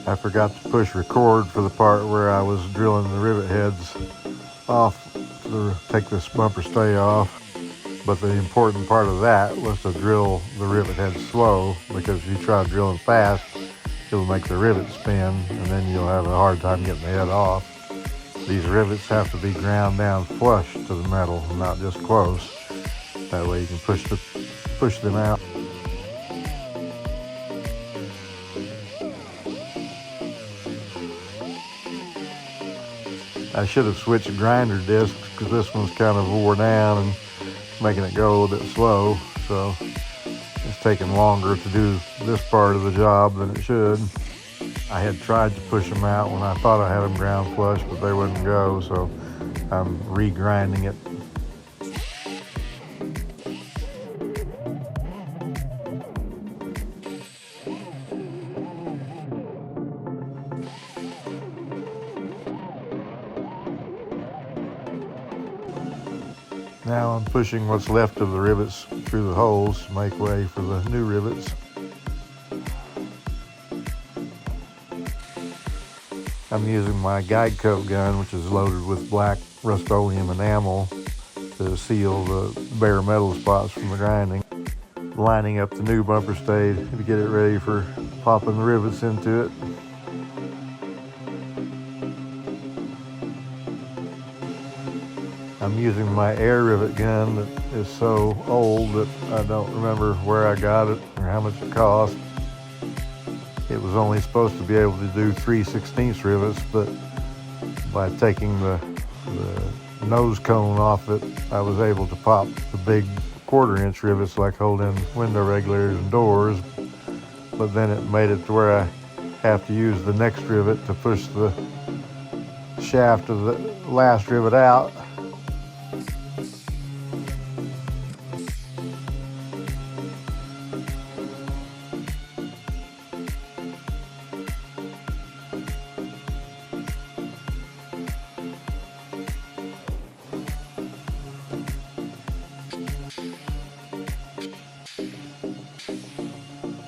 I forgot to push record for the part where I was drilling the rivet heads off to take this bumper stay off. But the important part of that was to drill the rivet head slow, because if you try drilling fast, it'll make the rivet spin, and then you'll have a hard time getting the head off. These rivets have to be ground down flush to the metal, not just close. That way you can push them out. I should have switched grinder discs, because this one's kind of wore down and making it go a little bit slow, so it's taking longer to do this part of the job than it should. I had tried to push them out when I thought I had them ground flush, but they wouldn't go, so I'm re-grinding it. Now I'm pushing what's left of the rivets through the holes to make way for the new rivets. I'm using my guide coat gun, which is loaded with black Rust-Oleum enamel, to seal the bare metal spots from the grinding. Lining up the new bumper stay to get it ready for popping the rivets into it. I'm using my air rivet gun that is so old that I don't remember where I got it or how much it cost. It was only supposed to be able to do 3/16 rivets, but by taking the nose cone off it, I was able to pop the big 1/4-inch rivets like hold in window regulators and doors. But then it made it to where I have to use the next rivet to push the shaft of the last rivet out.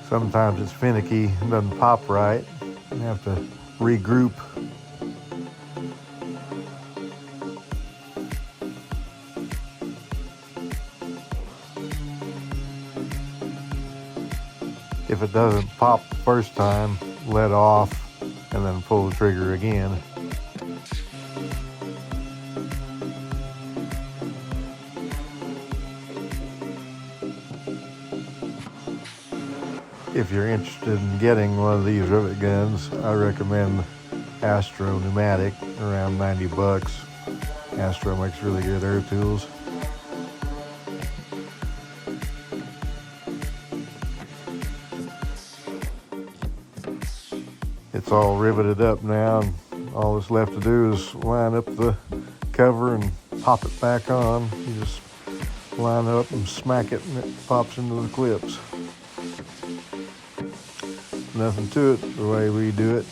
Sometimes it's finicky and doesn't pop right. You have to regroup. If it doesn't pop the first time, let off and then pull the trigger again. If you're interested in getting one of these rivet guns, I recommend Astro Pneumatic, around $90. Astro makes really good air tools. It's all riveted up now, and all that's left to do is line up the cover and pop it back on. You just line it up and smack it and it pops into the clips. Nothing to it the way we do it.